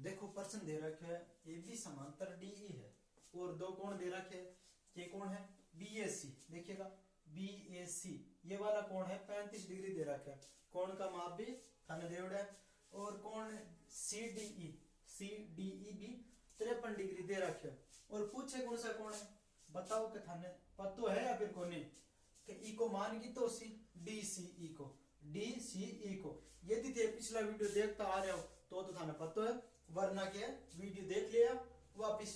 देखो प्रश्न दे रखे है ए बी समांतर डी ई है और दो कोण दे रखे हैं। ये कोण है बी ए सी, देखिएगा बी ए सी ये वाला कोण है 35 डिग्री दे रखा है। कोण का माप भी थाने देवड़ा है और कोण सी डी ई भी 53 डिग्री दे रखे है। और पूछे कौन सा कोण है, बताओ कि थाने पतो है या फिर कोनी कि ई को मान की तो सी डी सी ई को यदि थे पिछला वीडियो देखता आ रहे हो तो थाने पतो है, वरना के वीडियो देख लिया वापिस।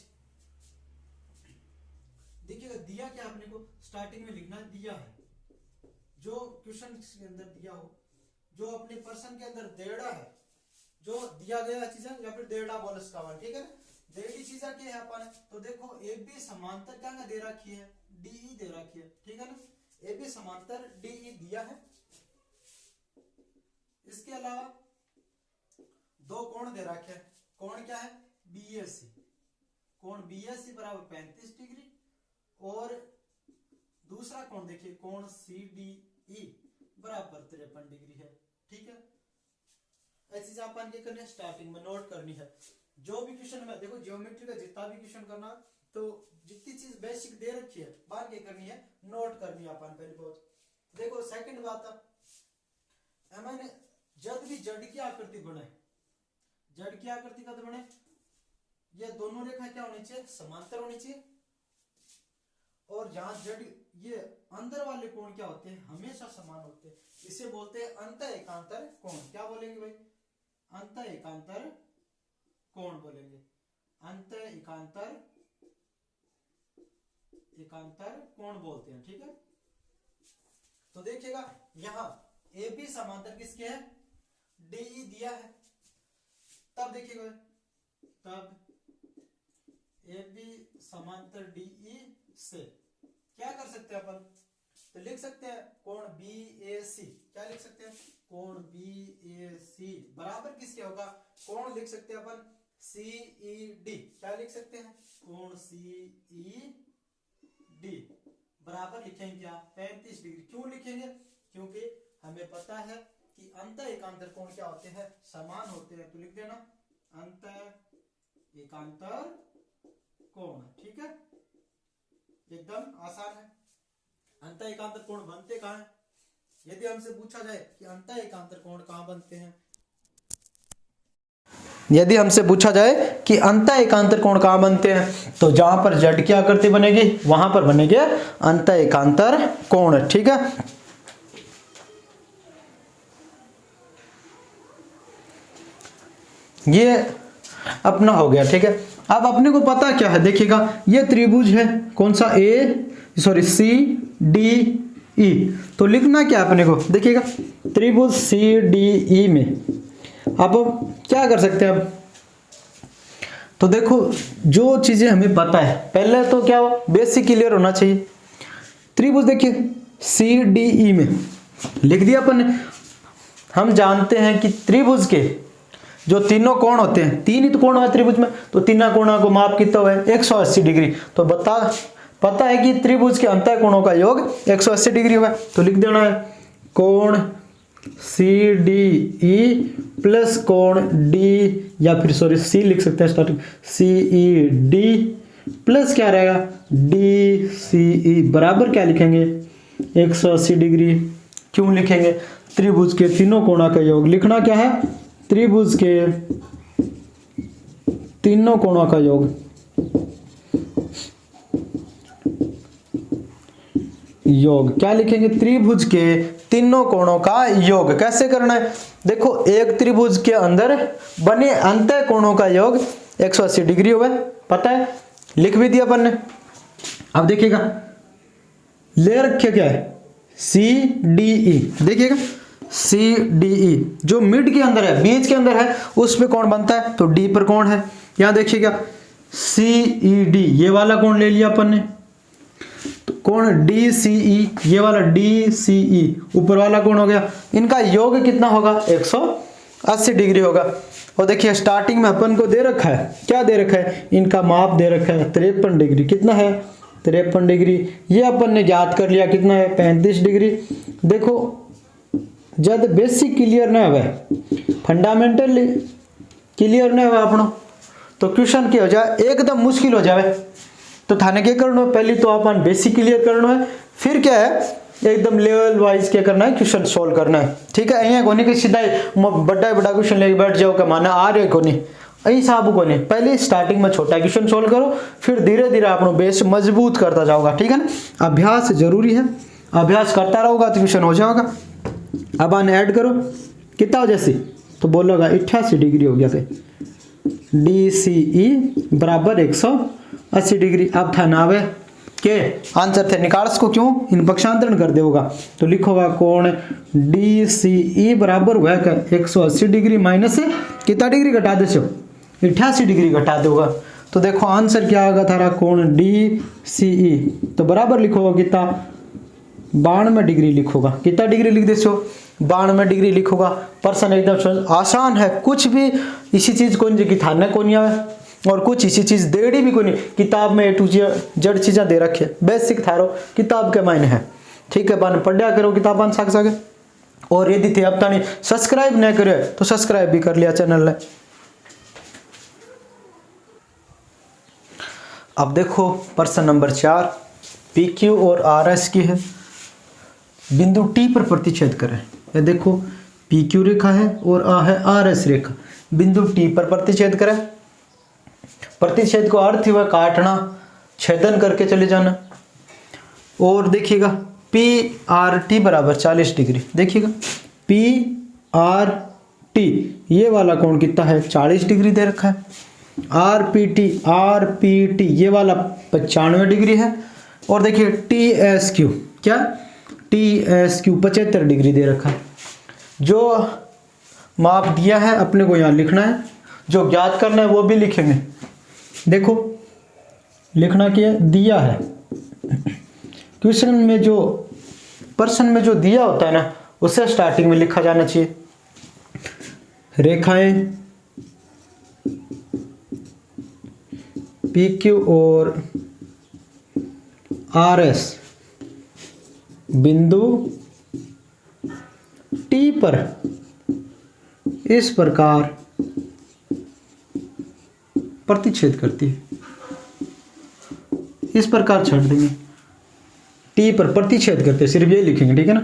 देखिएगा दिया क्या आपने को स्टार्टिंग में लिखना दिया है जो क्वेश्चन के अंदर दिया हो, जो अपने प्रश्न के अंदर देड़ा है, जो दिया गया चीज है या फिर देड़ा बोल इसका वाला, ठीक है ना। देड़ी चीजा क्या है अपन, तो देखो ए बी समांतर क्या दे रखी है डीई दे रखी है, ठीक है ना। ए बी समांतर डीई दिया है। इसके अलावा दो कोण दे रखे हैं। कोण क्या है बीएसी, कोण बीएसी बराबर 35 डिग्री और दूसरा कोण देखिए कोण सीडीई बराबर 53 डिग्री है, ठीक है। ऐसी चीज अपन क्या करनी है स्टार्टिंग में नोट करनी है। जो भी क्वेश्चन में देखो ज्योमेट्री का जितना भी क्वेश्चन करना तो जितनी चीज बेसिक दे रखी है बाहर क्या करनी है नोट करनी है अपन पहले बहुत। देखो सेकंड बात है मैंने जब भी जड़ की आकृति बने, जड़ की आकृति कद बने ये दोनों रेखा क्या होनी चाहिए समांतर होनी चाहिए। और जहां जड़ ये अंदर वाले कोण क्या होते हैं हमेशा समान होते हैं, इसे बोलते हैं अंत एकांतर कोण। क्या बोलेंगे भाई, अंत एकांतर कोण बोलेंगे, अंत एकांतर कोण बोलते हैं, ठीक है। तो देखिएगा यहां ए बी समांतर किसके है डीई दिया है। तब देखिएगा तब ए बी समांतर डीई से क्या कर सकते हैं अपन, तो लिख सकते हैं कोण बी ए सी। क्या लिख सकते हैं कोण बी ए सी बराबर किसके होगा, कोण लिख सकते हैं अपन सी ई डी। क्या लिख सकते हैं कोण सी ई डी बराबर लिखेंगे क्या 35 डिग्री। क्यों लिखेंगे, क्योंकि हमें पता है कि अंत एकांतर कोण क्या होते हैं समान होते हैं। तो लिख देना अंत एकांतर कोण, ठीक है, एकदम आसान है। अंत एकांतर कोण बनते कहां है, यदि हमसे पूछा जाए कि अंत एकांतर कोण कहां बनते हैं, यदि हमसे पूछा जाए कि अंत एकांतर कोण कहां बनते हैं तो जहां पर जड़ की आकृति बनेगी वहां पर बनेंगे अंत एकांतर कोण, ठीक है। ये अपना हो गया, ठीक है। अब अपने को पता क्या है, देखिएगा ये त्रिभुज है कौन सा सी डी ई। तो लिखना क्या अपने को, देखिएगा त्रिभुज सी डी ई में अब क्या कर सकते हैं। अब तो देखो जो चीजें हमें पता है पहले तो क्या हो बेसिक क्लियर होना चाहिए। त्रिभुज देखिए सी डी ई में लिख दिया अपन ने। हम जानते हैं कि त्रिभुज के जो तीनों कोण होते हैं, तीन ही तो कोण है त्रिभुज में, तो तीनों कोणों को माप कितना हुआ है 180 डिग्री। तो पता है कि त्रिभुज के अंतः कोणों का योग 180 डिग्री हुआ है। तो लिख देना है कोण सी डी ई प्लस कोण डी या फिर सी लिख सकते हैं स्टार्टिंग सी ई डी प्लस क्या रहेगा डी सी ई बराबर क्या लिखेंगे 180 डिग्री। क्यों लिखेंगे, त्रिभुज के तीनों कोणों का योग लिखना क्या है, त्रिभुज के तीनों कोणों का योग क्या लिखेंगे त्रिभुज के तीनों कोणों का योग। कैसे करना है, देखो एक त्रिभुज के अंदर बने अंत कोणों का योग 180 डिग्री हुआ है, पता है, लिख भी दिया अपन ने। अब देखिएगा ले रखे क्या है सी डी ई, देखिएगा सी डी ई जो मिड के अंदर है बीच के अंदर है उस पे कौन बनता है, तो डी पर कौन है, यहां देखिएगा सी ई डी ये वाला कौन ले लिया अपन ने, तो कौन डी सी ई ये वाला डी सी ई ऊपर वाला कौन हो गया, इनका योग कितना होगा 180 डिग्री होगा। और देखिए स्टार्टिंग में अपन को दे रखा है, क्या दे रखा है, इनका माप दे रखा है 53 डिग्री। कितना है 53 डिग्री, ये अपन ने ज्ञात कर लिया कितना है 35 डिग्री। देखो जब बेसिक क्लियर ना हुआ फंडामेंटल क्लियर नहीं हुआ अपनो। तो क्वेश्चन क्या हो जाए एकदम मुश्किल हो जाए तो थाने क्या करना है, पहले तो अपन बेसिक क्लियर करना है, फिर क्या है एकदम लेवल वाइज क्या करना है क्वेश्चन सोल्व करना है। ठीक है, यहाँ कोनी कि सीधा बड़ा क्वेश्चन लेके बैठ जाओ क्या माना आ रहे कोनी ऐसा आप को नहीं, पहले स्टार्टिंग में छोटा क्वेश्चन सोल्व करो, फिर धीरे धीरे अपना बेस मजबूत करता जाओगा। ठीक है ना, अभ्यास जरूरी है, अभ्यास करता रहोगा तो क्वेश्चन हो जाएगा। अब आने ऐड करो कितना हो जैसे तो बोलोगा 88 डिग्री हो गया थे, DCE बराबर 180 डिग्री। अब था नावे के आंसर थे निकाल को क्यों इन पक्षांतरण कर देगा तो लिखोगा कोण DCE बराबर हुआ 180 डिग्री माइनस से कितना डिग्री घटा दे 88 डिग्री घटा दोगा। तो देखो आंसर क्या होगा थारा कोण DCE तो बराबर लिखोगा कितना 92 डिग्री लिखोगा। कितना डिग्री लिख दे 92 डिग्री लिखोगा। प्रश्न एकदम आसान है, कुछ भी इसी चीज को की थाने को नहीं आवे और कुछ इसी चीज देड़ी भी कोई नहीं, किताब में A to Z चीज़ें दे रखे बेसिक थारो किताब के मायने है। ठीक है, बन पढ़ा करो किताब बन सके। और यदि थे अब तक सब्सक्राइब नहीं करे तो सब्सक्राइब भी कर लिया चैनल ने। अब देखो प्रश्न नंबर 4 PQ और RS की है, बिंदु T पर प्रतिच्छेद करें। ये देखो PQ रेखा है और आ है RS रेखा, बिंदु T पर प्रतिच्छेद करें। प्रतिच्छेद को अर्थ हुआ काटना, छेदन करके चले जाना। और देखिएगा PRT बराबर 40 डिग्री, देखिएगा PRT ये वाला कोण कितना है 40 डिग्री दे रखा है। RPT ये वाला 95 डिग्री है। और देखिए TSQ क्या TSQ 75 डिग्री दे रखा है। जो माप दिया है अपने को यहाँ लिखना है, जो ज्ञात करना है वो भी लिखेंगे। देखो लिखना क्या दिया है क्वेश्चन में, जो प्रश्न में जो दिया होता है ना उसे स्टार्टिंग में लिखा जाना चाहिए। रेखाएं PQ और RS बिंदु T पर इस प्रकार प्रतिच्छेद करती है, इस प्रकार छाट देंगे। T पर प्रतिच्छेद करते हैं, सिर्फ ये लिखेंगे। ठीक है ना,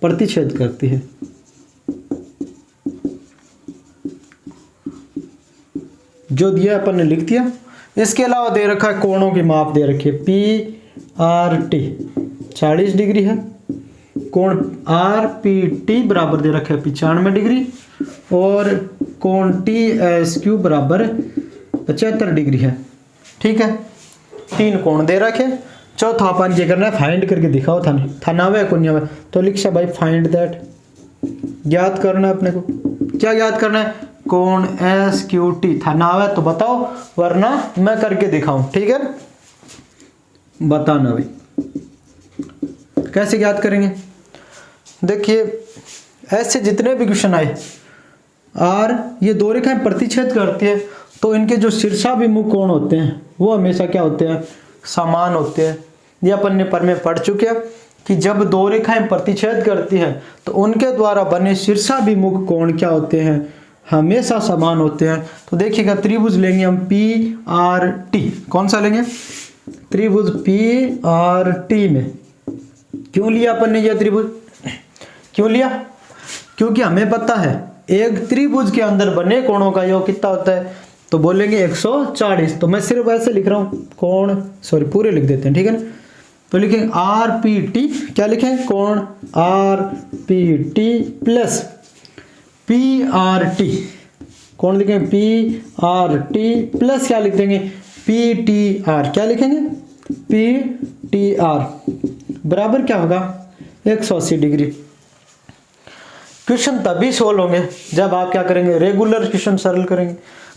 प्रतिच्छेद करती है। जो दिया अपन ने लिख दिया। इसके अलावा दे रखा है कोणों की माप दे रखी है। PRT 40 डिग्री है, कोण RPT बराबर दे रखा है 95 डिग्री और कोण TSQ बराबर 75 डिग्री है। ठीक है, 3 कोण दे रखे। चौथा अपन ये करना है फाइंड करके दिखाओ थाना वे कुन्या वे तो लिखा भाई फाइंड दैट, ज्ञात करना है अपने को। क्या ज्ञात करना है कोण SQT थाना वे तो बताओ, वरना मैं करके दिखाऊं। ठीक है, बताना भाई कैसे ज्ञात करेंगे। देखिए ऐसे जितने भी क्वेश्चन आए और ये दो रेखाएं प्रतिच्छेद करती है तो इनके जो शीर्षाभिमुख कोण होते हैं वो हमेशा क्या होते हैं समान होते हैं। ये अपन ने पर में पढ़ चुके हैं कि जब दो रेखाएं प्रतिच्छेद करती हैं तो उनके द्वारा बने शीर्षाभिमुख कोण क्या होते हैं हमेशा समान होते हैं। तो देखिएगा त्रिभुज लेंगे हम PRT, कौन सा लेंगे त्रिभुज PRT में। क्यों लिया अपन ने यह त्रिभुज, क्यों लिया क्योंकि हमें पता है एक त्रिभुज के अंदर बने कोणों का योग कितना होता है तो बोलेंगे 140। तो मैं सिर्फ ऐसे लिख रहा हूँ कोण, सॉरी पूरे लिख देते हैं। ठीक है ना, तो लिखेंगे RPT, क्या लिखें कोण RPT प्लस PRT, कौन लिखेंगे PRT प्लस क्या लिख देंगे PTR, क्या लिखेंगे PTR बराबर क्या होगा 180 डिग्री। क्वेश्चन तभी सोल्व होंगे जब आप क्या करेंगे रेगुलर क्वेश्चन सरल करेंगे,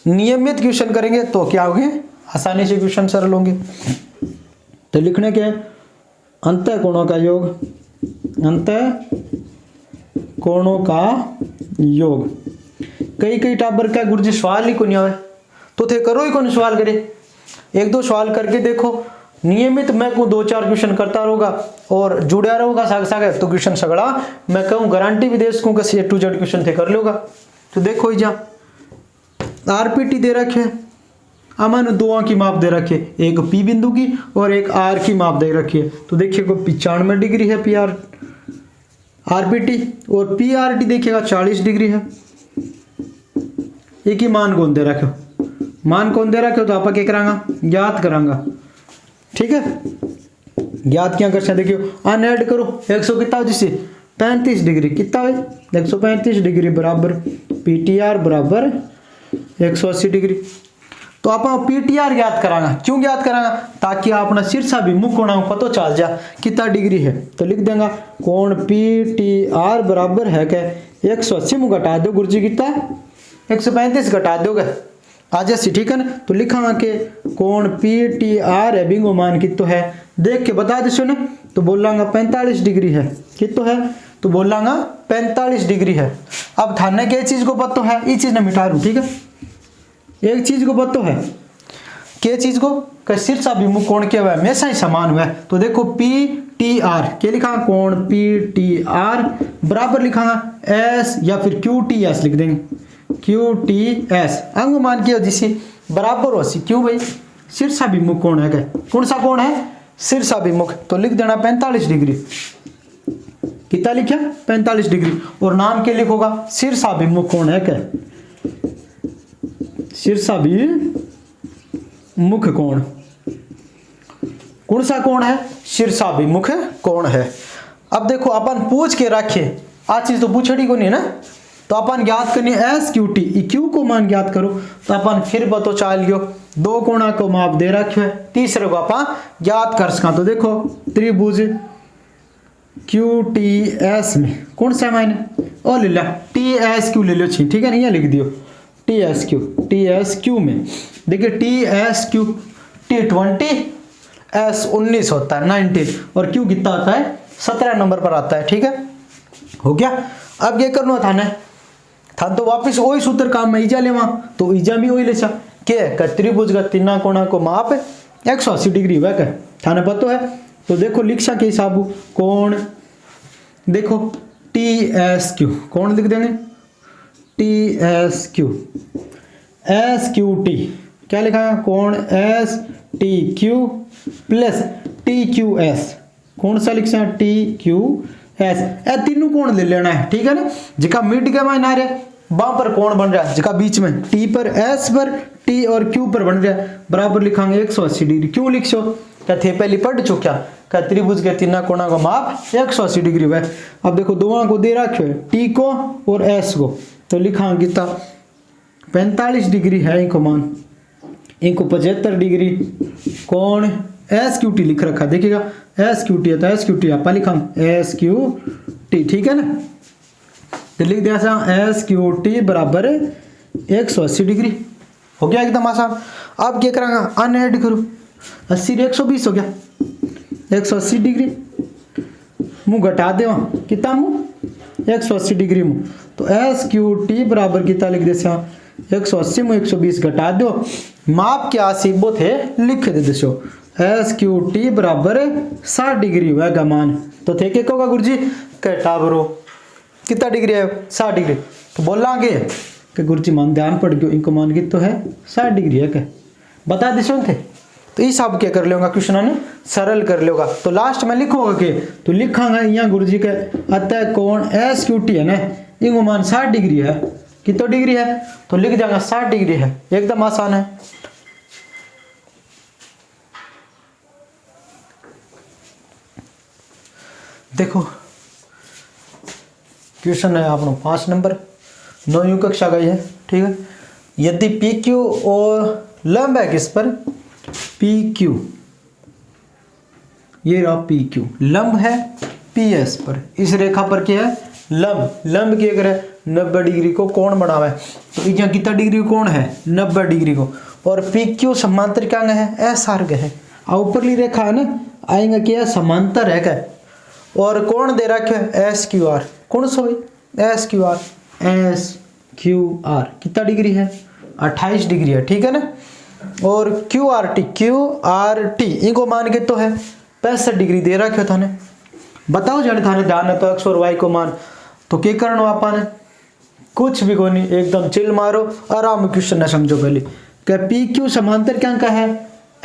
नियमित क्वेश्चन करेंगे तो क्या होंगे आसानी से क्वेश्चन सरल होंगे। तो लिखने के अंतः कोणों का योग, अंतः कोणों का योग। कई टाबर क्या गुरुजी सवाल ही को नहीं आवे तो थे करो ही कौन सवाल करे, एक दो सवाल करके देखो। नियमित मैं को 2-4 क्वेश्चन करता रहूँगा और जुड़ा रहूँगा साग साग तो क्वेश्चन सगड़ा मैं कहूँ गारंटी भी दे सकूँ कि A to Z क्वेश्चन थे कर लोगा। तो देखो ही जा आरपीटी दे रखे, अमन दो की माप दे रखी है, एक पी बिंदु की और एक आर की माप दे रखी है। तो देखिए को 95 डिग्री है पी आर आरपीटी और पी आर टी देखिएगा 40 डिग्री है। एक ही मान कौन दे रखे हो, मान कौन दे रखे हो तो आप क्या करांगा, ज्ञात करांगा। ठीक है, ज्ञात क्या कर देखियो अन ऐड करो 100 कितना जिससे 35 डिग्री कितना है 135 डिग्री बराबर पी टी आर बराबर 180 डिग्री। तो आप पीटीआर ज्ञात करांगा, क्यों ज्ञात करांगा, ताकि अपना शीर्षा भी मुख कोण पता चल जा कितना डिग्री है। तो लिख देंगे कोण पीटीआर बराबर है क्या 180 में घटा दो गुरुजी कितना 135 घटा दोगे आ जैसी। ठीक है ना, तो लिखा के कोण पीटीआर है बिंगो मान कितो है देख के बता दो ना, तो बोलांगा 45 डिग्री है, कितो है तो बोलांगा 45 डिग्री है। अब थाने के चीज को पता है, ये चीज ना मिटा दूं। ठीक है, एक चीज को पता है के चीज को शीर्षाभिमुख कोण क्या हुआ हमेशा ही समान हुआ है। तो देखो पी टी आर क्या लिखा कोण पी टी आर बराबर लिखांगा एस या फिर क्यू टी एस लिख देंगे क्यू टी एस अंग मान के जिसे बराबर हो सी क्यों भाई शीर्षाभिमुख कोण है क्या, कौन सा कोण है शीर्षाभिमुख। तो लिख देना 45 डिग्री, कितना लिखा 45 डिग्री और नाम के लिखोगा शीर्षाभिमुख कोण है क्या शीर्षाभिमुख कोण, कौन सा कोण है शीर्षाभिमुख कोण है। अब देखो अपन पूछ के रखे आ चीज तो पूछड़ी को नहीं ना, तो अपन ज्ञात करनी एस क्यू टी क्यू को मान ज्ञात करो। तो अपन फिर बतो चाल लियो दो कोणा को माप दे रखे है, तीसरे को अपन ज्ञात कर सका। तो देखो त्रिभुज क्यू टी एस में कौन सा मायने ओ ले ला टी एस क्यू ले लो छी। ठीक है ना, यहाँ लिख दियो टी एस क्यू में देखिए T S Q T20 S 19 होता है 19 और क्यू कितना आता है 17 नंबर पर आता है। ठीक है, हो गया। अब ये करना था तो वापस वही सूत्र काम में ईजा लेवा, तो ईजा भी वही ले के त्रिभुज का तीना कोणा को माप 180 डिग्री वह क्या थाने पता है। तो देखो लिखा के हिसाब कोण देखो टी एस क्यू कोण लिख देंगे टी एस क्यू टी क्या लिखा है कोण S T Q plus T Q S कौन सा लिख सकते टी क्यू एस ए तीनों कोण ले लेना है। ठीक है ना, जिका मिड के मायने आ रहे वहां पर कोण बन रहा है, जिका बीच में टी पर एस पर टी और क्यू पर बन रहा है बराबर लिखांगे 180 डिग्री। क्यों लिख सो क्या थे पहले पढ़ चुका क्या त्रिभुज के तीन कोणा का माप 180 डिग्री हुआ। अब देखो दोनों को दे रखे है टी को और एस को, तो लिखा कितना 45 डिग्री है इनको मान, इनको 75 डिग्री कोण एस क्यू टी लिख रखा देखिएगा एस क्यू टी है तो एस क्यू टी आप लिखा एस क्यू टी। ठीक है ना, तो लिख दिया एस क्यू टी बराबर 180 डिग्री हो गया एकदम आसान। अब क्या करांगा अन ऐड करो 80 120 हो गया 180 डिग्री मुँह घटा दे कितना मुँह 180 डिग्री मुँह, तो एस क्यू टी बराबर कितना लिख दे 180 में 120 घटा दो माप के आसी वो थे लिख दे दो एस क्यू टी बराबर 60 डिग्री हुआ का मान। तो थे क्या होगा गुरुजी कटा बरो कितना डिग्री है 60 डिग्री, तो बोलांगे कि गुरुजी मान ध्यान पड़ गयो इनको मान की तो है 60 डिग्री है क्या बता दे थे। तो इस सब क्या कर लेगा क्वेश्चन ने सरल कर लेगा। तो लास्ट में लिखोगा के तो लिखांगा यहाँ गुरुजी के अतः कोण एस क्यू टी है ना इनको मान 60 डिग्री है, कितना डिग्री है तो लिख जाएगा 60 डिग्री है, एकदम आसान है। देखो क्वेश्चन है अपना 5 नंबर 9वीं कक्षा का है। ठीक है, यदि पी क्यू और लंब है किस पर पी क्यू, ये रहा पी क्यू लंब है पी एस पर, इस रेखा पर क्या है लंब की अगर 90 डिग्री को कोण बनावा है तो यहाँ कितना डिग्री कोण है 90 डिग्री को, और पी क्यू समांतर क्या है एस आर है ऊपरली रेखा है ना आएंगे क्या समांतर है क्या, और कोण दे रखे एस क्यू आर कौन सा भाई एस क्यू आर कितना डिग्री है 28 डिग्री है। ठीक है ना, और क्यू आर टी इनको मान के तो है 65 डिग्री दे रखे था ने बताओ जाने थाने ध्यान है तो एक्स और वाई को मान, तो क्या करना अपन कुछ भी कोनी, एकदम चिल मारो, आराम क्वेश्चन है समझो। पहले क्या पी क्यू समांतर क्या का है,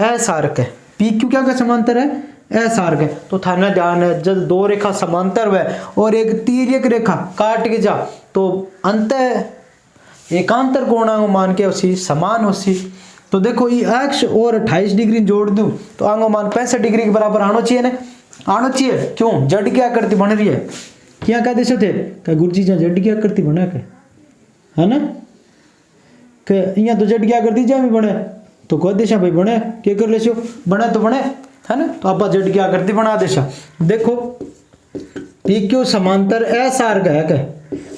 एस आर्क है। पी क्यू क्या का समांतर है, एस आर्क है। तो थाना ध्यान है, जब दो रेखा समांतर है और एक तिर्यक रेखा काट के जा तो अंत एकांतर कोणांग मान के उसी समान उसी। तो देखो ये एक्स और 28 डिग्री जोड़ दूं तो आंगो मान 65 डिग्री के बराबर आना चाहिए ना, आना चाहिए। क्यों, जड़ की आकृति बन रही है। क्या कह देते थे क्या गुरु जी जड़ की आकृति बना के, है ना, कि यहाँ तो जड़ की आकृति जा भी बने तो कह देशा भाई बने, क्या कर ले बने तो बने, है ना। तो आप जड़ की आकृति बना देशा। देखो पी क्यू समांतर एस आर का है, क्या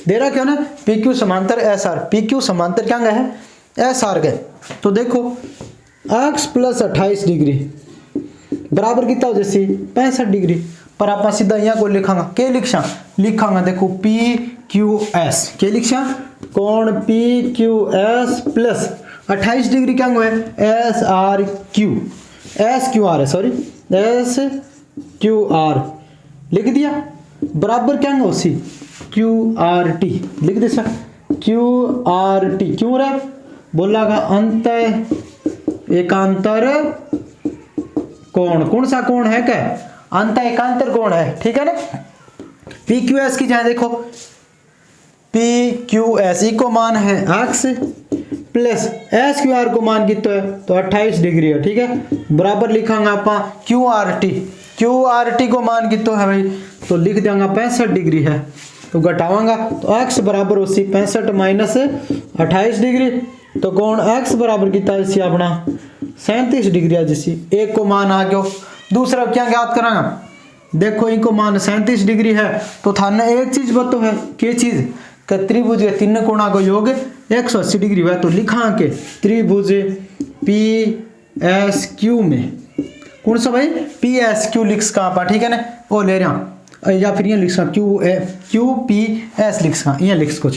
दे रहा क्यों ना, पी क्यू समांतर एस आर, पी क्यू समांतर क्या है, एस आर का। तो देखो एक्स प्लस 28 डिग्री बराबर कितना हो जैसे 65 डिग्री। पर आप सीधा यहाँ को लिखांगा, क्या लिखांगा देखो पी क्यू एस, क्या लिखा कोण P Q S plus 28 degree क्या हुआ है, S R Q, S Q R है, सॉरी एस क्यू आर लिख दिया, बराबर क्या हुआ उसी क्यू आर टी लिख दे सर, क्यू आर टी क्यों रहा बोलागा अंत एकांतर कोण, कौन सा कोण है क्या, अंत एकांतर कोण है, ठीक है ना। पी क्यू एस की जगह देखो पी क्यू एस को मान है x plus S Q R को मान कितना है तो 28 डिग्री है, ठीक है। बराबर लिखांगा आप क्यू आर टी को मान कितना है भाई, तो लिख देंगे 65 डिग्री है। तो घटावांगा तो x बराबर उसी 65 माइनस 28 डिग्री, तो कोण x बराबर कितना इसी अपना 37 डिग्री है जिसी। एक को मान आ गयो, दूसरा क्या ज्ञात करांगा, देखो इनको मान 37 डिग्री है तो थाने एक चीज बतो है, क्या चीज कि त्रिभुज के तीन कोणा को योग 180 डिग्री है। तो लिखा के त्रिभुज पी एस क्यू में कौन सा भाई पी एस क्यू लिख सका, ठीक है ना, वो ले रहा या फिर ये लिख सका क्यू पी एस लिख सका, ये लिख सको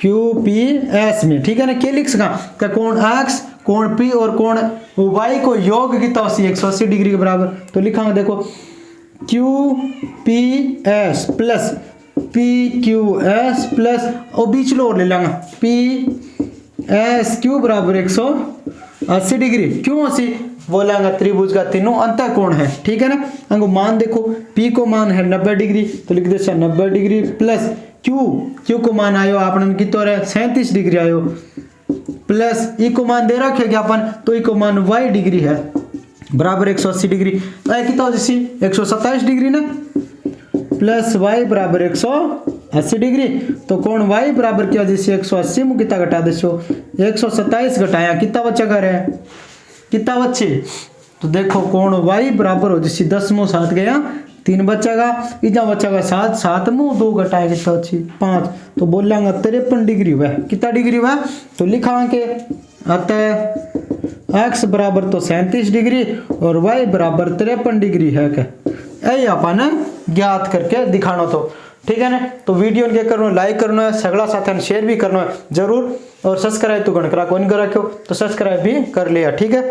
क्यू पी एस में, ठीक है ना। क्या लिख सका कि कोण एक्स कोण पी और कोण वाई को योग कितना 180 डिग्री के बराबर। तो लिखा देखो Q P S plus P Q S plus और बीच लो और ले लेंगे पी एस क्यू बराबर 180 डिग्री। क्यों 80 बोलेंगे त्रिभुज का तीनों अंत कोण है, ठीक है ना। अंगो मान देखो P को मान है 90 डिग्री तो लिख दे 90 डिग्री प्लस Q को मान आयो आपन कितो रे 37 डिग्री आयो प्लस E को मान दे रखे क्या अपन, तो E को मान y डिग्री है बराबर 180 डिग्री। कितना हो जैसी 127 डिग्री ना प्लस y बराबर 180 डिग्री। तो कोण y बराबर क्या जैसे 180 में कितना घटा देसो 127 घटाया कितना बच्चा कर रहे हैं, कितना बच्चे। तो देखो कोण y बराबर हो जैसे 10 मुँह 7 गया 3 बचेगा, इतना बचेगा 7 7 मुँह 2 घटाए कितना अच्छी 5, तो बोलेंगे 53 डिग्री हुआ, कितना डिग्री हुआ। तो लिखा के अतः x बराबर तो 37 डिग्री और y बराबर 53 डिग्री है क्या, यही अपन ज्ञात करके दिखाना। तो ठीक है ना। तो वीडियो क्या करना है, लाइक करना है, सगला साथ शेयर भी करना है जरूर, और सब्सक्राइब तो गण करा कौन करा क्यों, तो सब्सक्राइब भी कर लिया, ठीक है।